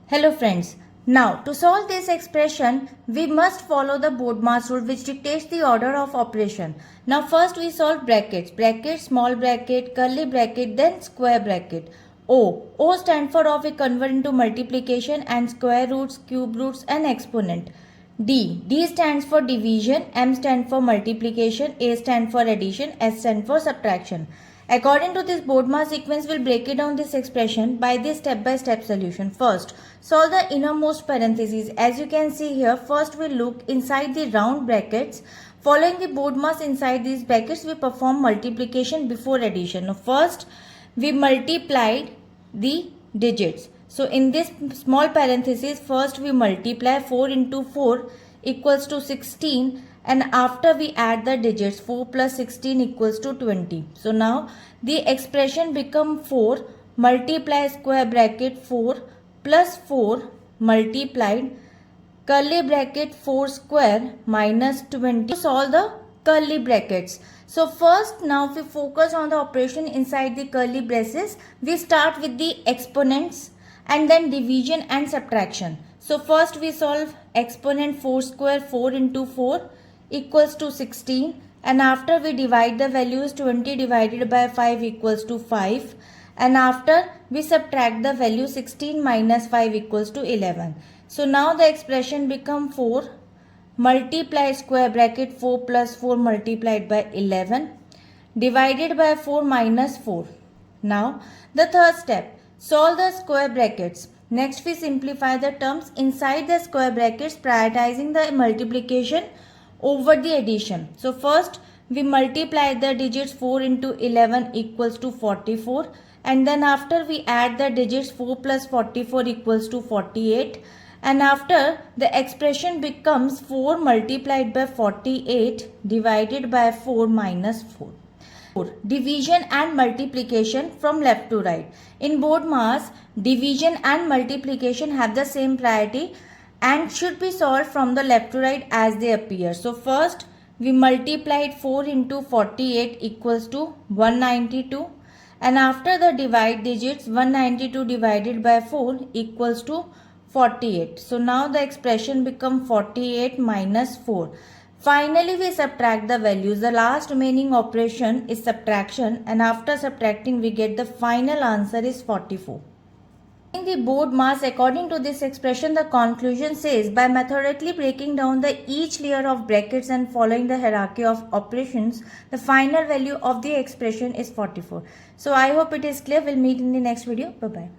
Hello friends. Now to solve this expression, we must follow the BODMAS rule which dictates the order of operation. Now first we solve brackets. Bracket, small bracket, curly bracket, then square bracket. O. O stand for of we convert into multiplication and square roots, cube roots and exponent. D. D stands for division, M stands for multiplication, A stands for addition, S stands for subtraction. According to this BODMAS sequence, we'll break it down this expression by this step-by-step solution. First, solve the innermost parentheses. As you can see here, first we look inside the round brackets. Following the BODMAS inside these brackets, we perform multiplication before addition. Now, first, we multiplied the digits. So, in this small parenthesis, first we multiply 4 into 4 equals to 16. And after we add the digits 4 plus 16 equals to 20. So now the expression become 4 multiply square bracket 4 plus 4 multiplied curly bracket 4 square minus 20. Solve the curly brackets. So first now we focus on the operation inside the curly braces. We start with the exponents and then division and subtraction. So first we solve exponent 4 square 4 into 4 equals to 16, and after we divide the values 20 divided by 5 equals to 5, and after we subtract the value 16 minus 5 equals to 11. So now the expression become 4 multiply square bracket 4 plus 4 multiplied by 11 divided by 4 minus 4. Now the third step, solve the square brackets. Next we simplify the terms inside the square brackets, prioritizing the multiplication over the addition. So first we multiply the digits 4 into 11 equals to 44, and then after we add the digits 4 plus 44 equals to 48, and after the expression becomes 4 multiplied by 48 divided by 4 minus 4. Division and multiplication from left to right. In BODMAS, division and multiplication have the same priority and should be solved from the left to right as they appear. So first we multiplied 4 into 48 equals to 192, and after the divide digits 192 divided by 4 equals to 48. So now the expression become 48 minus 4. Finally we subtract the values. The last remaining operation is subtraction, and after subtracting we get the final answer is 44. In the BODMAS, according to this expression, the conclusion says by methodically breaking down the each layer of brackets and following the hierarchy of operations, the final value of the expression is 44. So I hope it is clear. We'll meet in the next video. Bye bye.